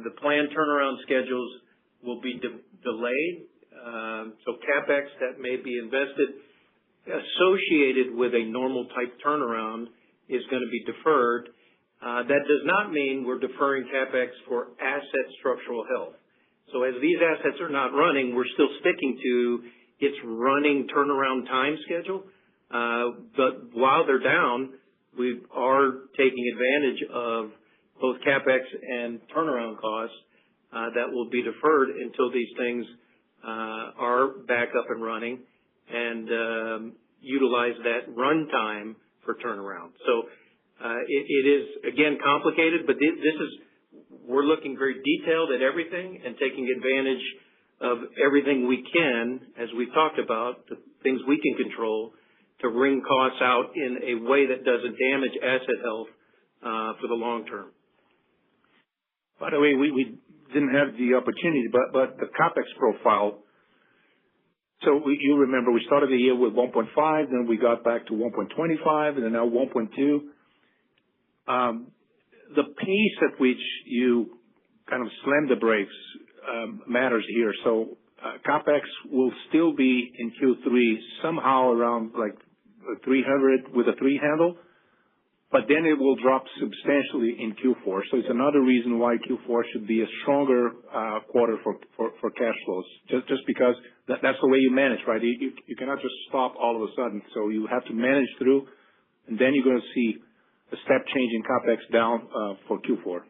The planned turnaround schedules will be delayed. So CapEx that may be invested associated with a normal type turnaround is going to be deferred. That does not mean we're deferring CapEx for asset structural health. So as these assets are not running, we're still sticking to its running turnaround time schedule. But while they're down, we are taking advantage of both CapEx and turnaround costs that will be deferred until these things are back up and running, and utilize that run time for turnaround. So it is, again, complicated, but we're looking very detailed at everything and taking advantage of everything we can, as we've talked about, the things we can control, to wring costs out in a way that doesn't damage asset health for the long term. By the way, we didn't have the opportunity, but the CapEx profile. So you remember we started the year with 1.5, then we got back to 1.25, and then now 1.2. The pace at which you kind of slam the brakes matters here. So CapEx will still be in Q3 somehow around like 300 with a 3 handle, but then it will drop substantially in Q4. So it's another reason why Q4 should be a stronger quarter for cash flows, just because that's the way you manage, right? You cannot just stop all of a sudden. So you have to manage through, and then you're going to see a step change in CapEx down for Q4.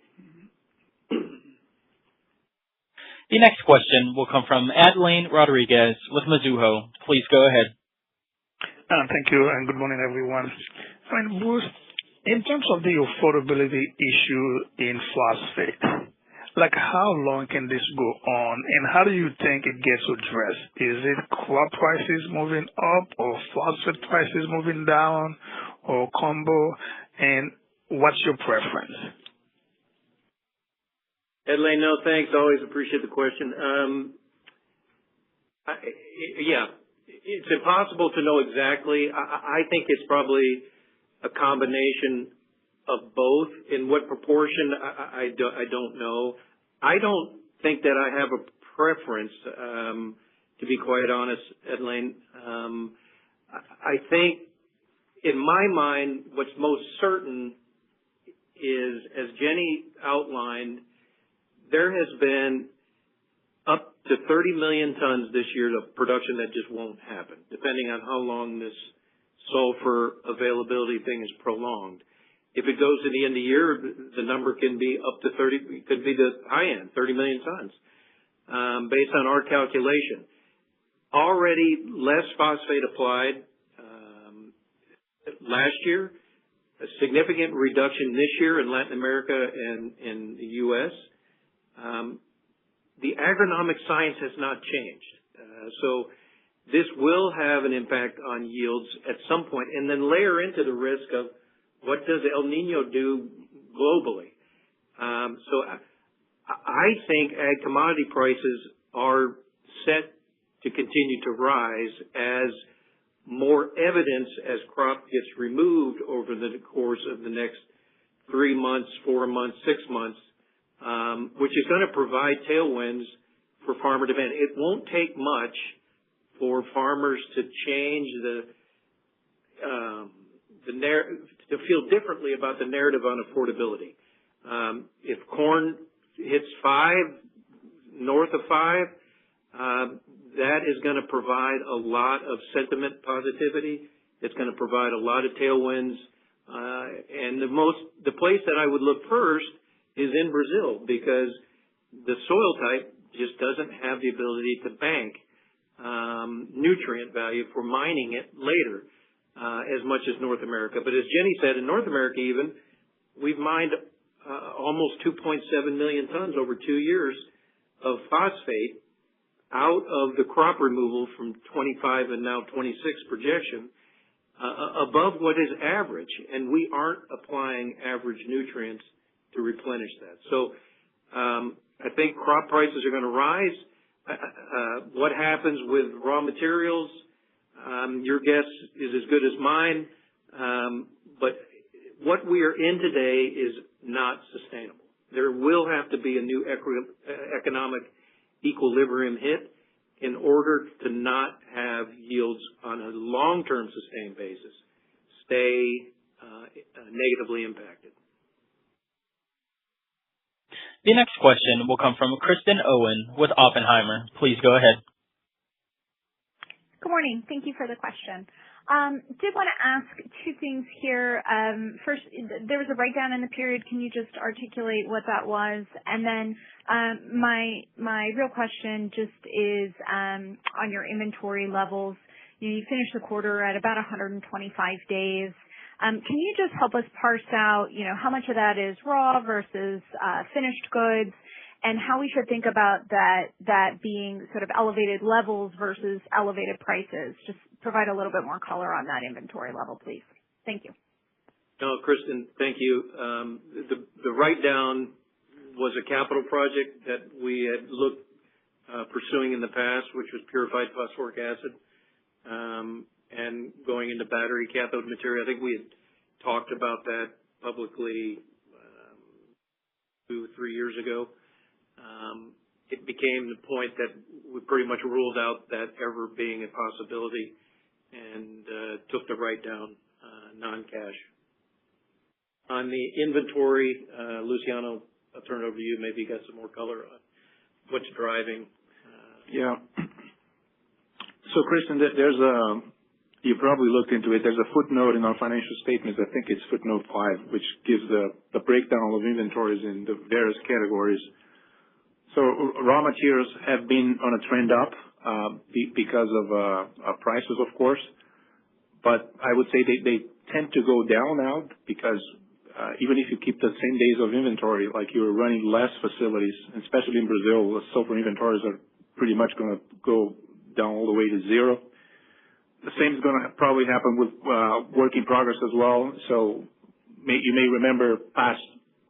The next question will come from Adeline Rodriguez with Mizuho. Please go ahead. Thank you, and good morning, everyone. Bruce, in terms of the affordability issue in phosphate, like how long can this go on, and how do you think it gets addressed? Is it crop prices moving up, or phosphate prices moving down, or combo? And what's your preference? Adeline, no, thanks. Always appreciate the question. It's impossible to know exactly. I think it's probably a combination of both. In what proportion, I don't know. I don't think that I have a preference, to be quite honest, Adeline. I think, in my mind, what's most certain is, as Jenny outlined, there has been up to 30 million tons this year of production that just won't happen, depending on how long this sulfur availability thing is prolonged. If it goes to the end of the year, the number can be up to 30, could be the high end, 30 million tons, based on our calculation. Already less phosphate applied last year, a significant reduction this year in Latin America and in the U.S. The agronomic science has not changed. So this will have an impact on yields at some point, and then layer into the risk of what does El Nino do globally. So I think ag commodity prices are set to continue to rise as more evidence as crop gets removed over the course of the next 3 months, 4 months, 6 months, which is going to provide tailwinds for farmer demand. It won't take much for farmers to change to feel differently about the narrative on affordability. If corn hits 5, north of 5, that is going to provide a lot of sentiment positivity. It's going to provide a lot of tailwinds. And the place that I would look first is in Brazil, because the soil type just doesn't have the ability to bank nutrient value for mining it later as much as North America. But as Jenny said, in North America even, we've mined almost 2.7 million tons over 2 years of phosphate out of the crop removal from 25 and now 26 projection, above what is average, and we aren't applying average nutrients to replenish that. So I think crop prices are going to rise. What happens with raw materials, your guess is as good as mine, but what we are in today is not sustainable. There will have to be a new economic equilibrium hit in order to not have yields on a long-term sustained basis stay negatively impacted. The next question will come from Kristen Owen with Oppenheimer. Please go ahead. Good morning. Thank you for the question. Did want to ask two things here. First, there was a write-down in the period. Can you just articulate what that was? And then my real question just is on your inventory levels. You finished the quarter at about 125 days. Can you just help us parse out, how much of that is raw versus finished goods, and how we should think about that being sort of elevated levels versus elevated prices? Just provide a little bit more color on that inventory level, please. Thank you. No, Kristen, thank you. The write-down was a capital project that we had looked pursuing in the past, which was purified phosphoric acid, and going into battery cathode material. I think we had talked about that publicly 2-3 years ago. It became the point that we pretty much ruled out that ever being a possibility and took the write-down non-cash. On the inventory, Luciano, I'll turn it over to you. Maybe you got some more color on what's driving. Yeah. So, Kristen, you probably looked into it. There's a footnote in our financial statements. I think it's footnote 5, which gives the breakdown of inventories in the various categories. So raw materials have been on a trend up because of prices, of course. But I would say they tend to go down now because even if you keep the same days of inventory, like you're running less facilities, especially in Brazil, the sulfur inventories are pretty much going to go down all the way to zero. The same is going to probably happen with work in progress as well. So you may remember past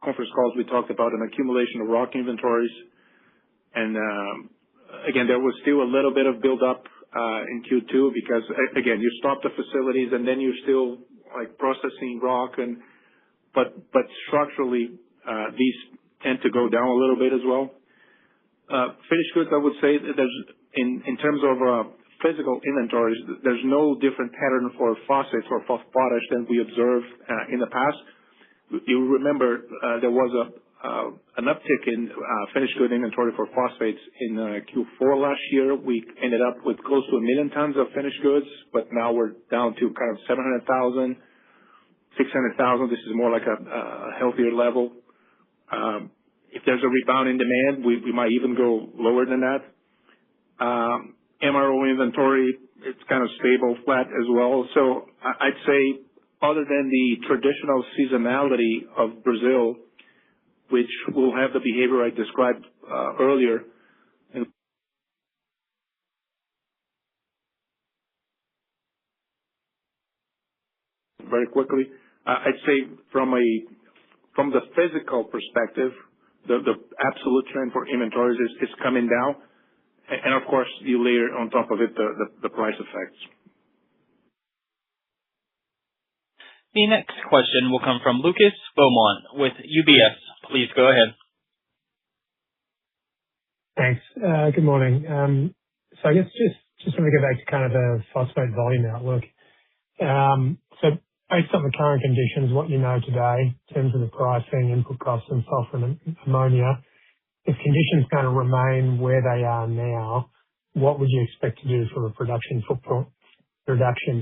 conference calls we talked about an accumulation of rock inventories. And again, there was still a little bit of buildup in Q2 because, again, you stop the facilities and then you're still processing rock. But structurally, these tend to go down a little bit as well. Finished goods, I would say that there's in terms of physical inventories, there's no different pattern for phosphates or potash than we observed in the past. You remember there was an uptick in finished good inventory for phosphates in Q4 last year. We ended up with close to 1 million tons of finished goods, but now we're down to kind of 700,000, 600,000. This is more like a healthier level. If there's a rebound in demand, we might even go lower than that. MRO inventory, it's kind of stable, flat as well. So I'd say other than the traditional seasonality of Brazil, which will have the behavior I described earlier, and very quickly, I'd say from the physical perspective, the absolute trend for inventories is coming down. And of course, you layer on top of it the price effects. The next question will come from Lucas Beaumont with UBS. Please go ahead. Thanks. Good morning. So I guess just want to go back to kind of the phosphate volume outlook. So based on the current conditions, what you know today in terms of the pricing, input costs, and sulfur and ammonia, if conditions kind of remain where they are now, what would you expect to do from a production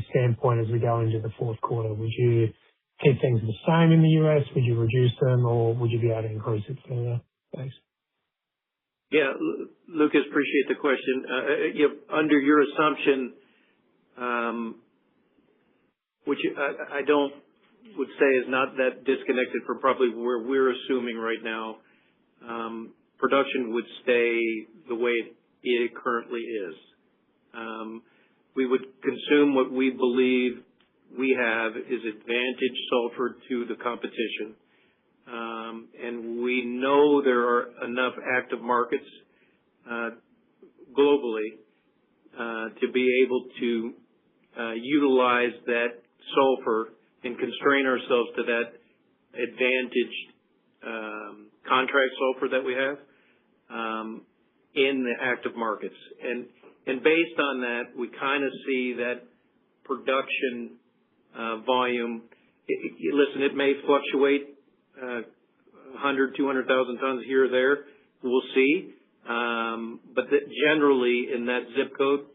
standpoint as we go into the fourth quarter? Would you keep things the same in the U.S.? Would you reduce them, or would you be able to increase it further? Thanks. Yeah, Lucas, appreciate the question. Under your assumption, which I would say is not that disconnected from probably where we're assuming right now, production would stay the way it currently is. We would consume what we believe we have is advantage sulfur to the competition. And we know there are enough active markets globally to be able to utilize that sulfur and constrain ourselves to that advantaged contract sulfur that we have in the active markets. And based on that, we kind of see that production volume. Listen, it may fluctuate 100, 200,000 tons here or there. We'll see. But that generally in that zip code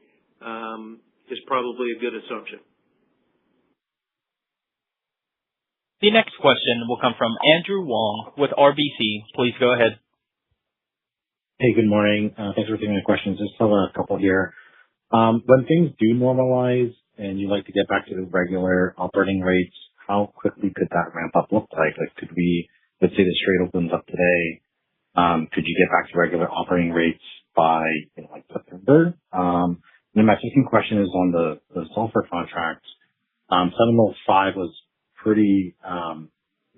is probably a good assumption. The next question will come from Andrew Wong with RBC. Please go ahead. Hey, good morning. Thanks for taking my questions. Just have a couple here. When things do normalize and you like to get back to the regular operating rates, how quickly could that ramp up look like? Like, could we, let's say the Strait opens up today, could you get back to regular operating rates by, like September? Then my second question is on the sulfur contracts. 705 was pretty,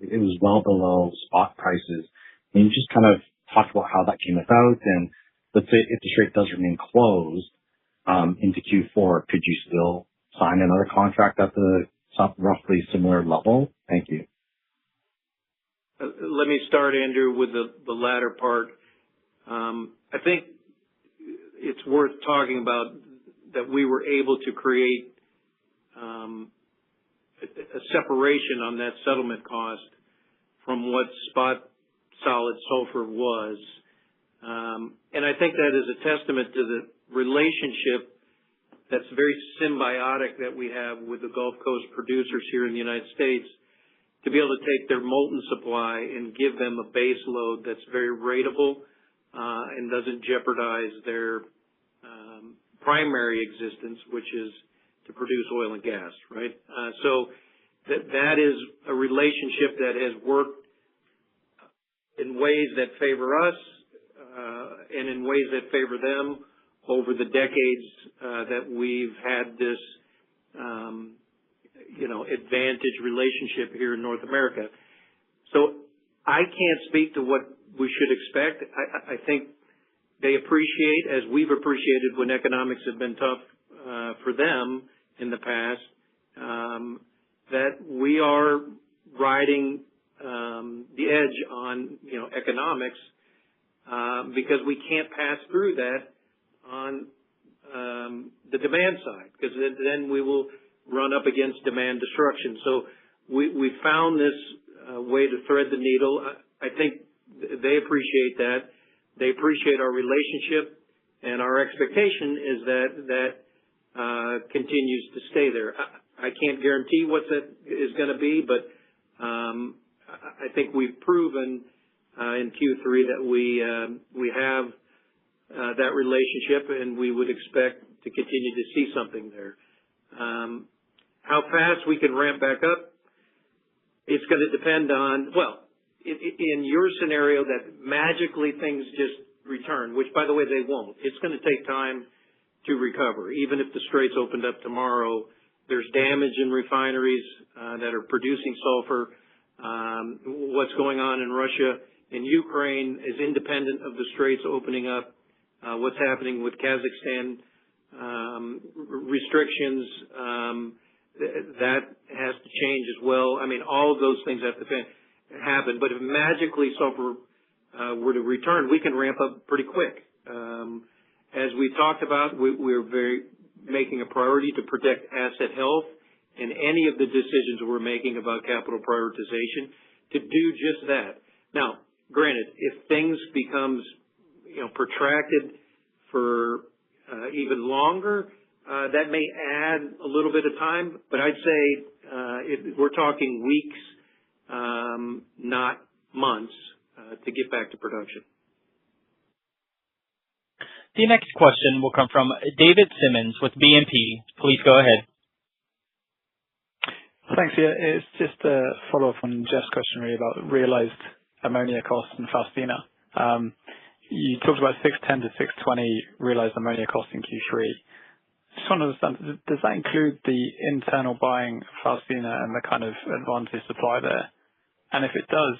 it was well below spot prices. Can you just kind of talk about how that came about? And let's say if the Strait does remain closed into Q4, could you still sign another contract at the roughly similar level? Thank you. Let me start, Andrew, with the latter part. I think it's worth talking about that we were able to create a separation on that settlement cost from what spot solid sulfur was. And I think that is a testament to the relationship that's very symbiotic that we have with the Gulf Coast producers here in the United States, to be able to take their molten supply and give them a base load that's very rateable and doesn't jeopardize their primary existence, which is to produce oil and gas, right? So that is a relationship that has worked in ways that favor us and in ways that favor them over the decades that we've had this advantage relationship here in North America. So I can't speak to what we should expect. I think they appreciate, as we've appreciated when economics have been tough for them in the past, that we are riding the edge on economics because we can't pass through that on the demand side, because then we will run up against demand destruction. So we found this way to thread the needle. I think they appreciate that. They appreciate our relationship, and our expectation is that continues to stay there. I can't guarantee what that is going to be, but I think we've proven in Q3 that we have that relationship, and we would expect to continue to see something there. How fast we can ramp back up, it's going to depend on, in your scenario that magically things just return, which, by the way, they won't. It's going to take time to recover. Even if the Straits opened up tomorrow, there's damage in refineries that are producing sulfur. What's going on in Russia and Ukraine is independent of the Straits opening up. What's happening with Kazakhstan restrictions, that has to change as well. I mean, all of those things have to happen. But if magically sulfur were to return, we can ramp up pretty quick. As we talked about, we're making a priority to protect asset health in any of the decisions we're making about capital prioritization to do just that. Now, granted, if things becomes protracted for even longer, that may add a little bit of time, but I'd say we're talking weeks, not months, to get back to production. The next question will come from David Simmons with BNP. Please go ahead. Thanks. Yeah, it's just a follow-up on Jeff's question really about realized ammonia costs and Faustina. You talked about 610 to 620 realized ammonia cost in Q3. Just want to understand, does that include the internal buying of Faustina and the kind of advantage supply there? And if it does,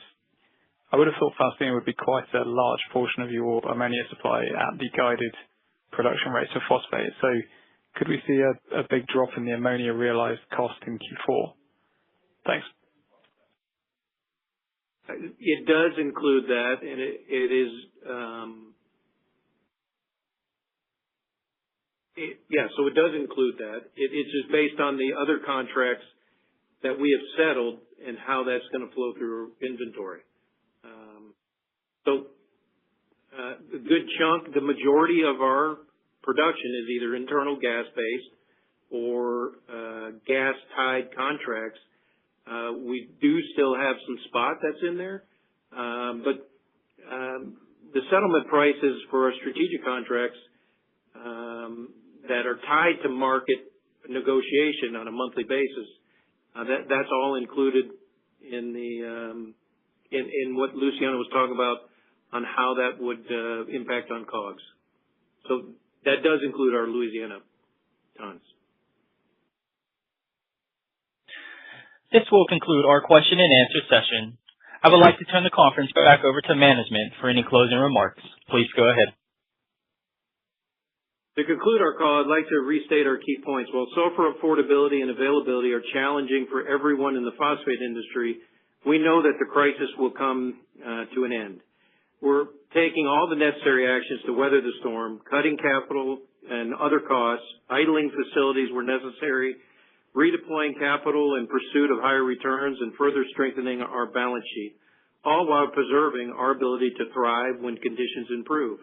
I would have thought Faustina would be quite a large portion of your ammonia supply at the guided production rates for phosphate. So could we see a big drop in the ammonia realized cost in Q4? Thanks. It does include that, and it is, so it does include that. It's just based on the other contracts that we have settled and how that's going to flow through inventory. A good chunk, the majority of our production is either internal gas-based or gas-tied contracts We do still have some spot that's in there, but the settlement prices for our strategic contracts that are tied to market negotiation on a monthly basis, that's all included in the in what Luciano was talking about on how that would impact on COGS. So that does include our Louisiana tons. This will conclude our question and answer session. I would like to turn the conference back over to management for any closing remarks. Please go ahead. To conclude our call, I'd like to restate our key points. While sulfur affordability and availability are challenging for everyone in the phosphate industry, we know that the crisis will come to an end. We're taking all the necessary actions to weather the storm, cutting capital and other costs, idling facilities where necessary, redeploying capital in pursuit of higher returns, and further strengthening our balance sheet, all while preserving our ability to thrive when conditions improve.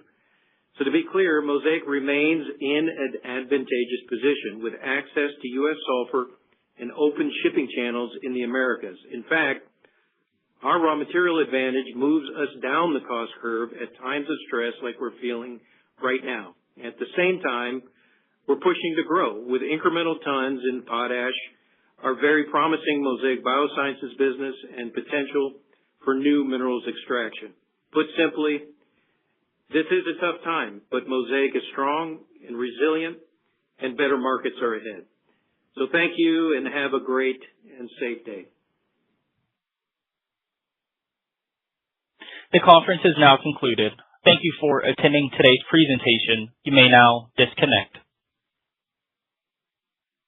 So to be clear, Mosaic remains in an advantageous position with access to U.S. sulfur and open shipping channels in the Americas. In fact, our raw material advantage moves us down the cost curve at times of stress like we're feeling right now. At the same time, we're pushing to grow with incremental tons in potash, our very promising Mosaic Biosciences business, and potential for new minerals extraction. Put simply, this is a tough time, but Mosaic is strong and resilient, and better markets are ahead. So thank you, and have a great and safe day. The conference is now concluded. Thank you for attending today's presentation. You may now disconnect.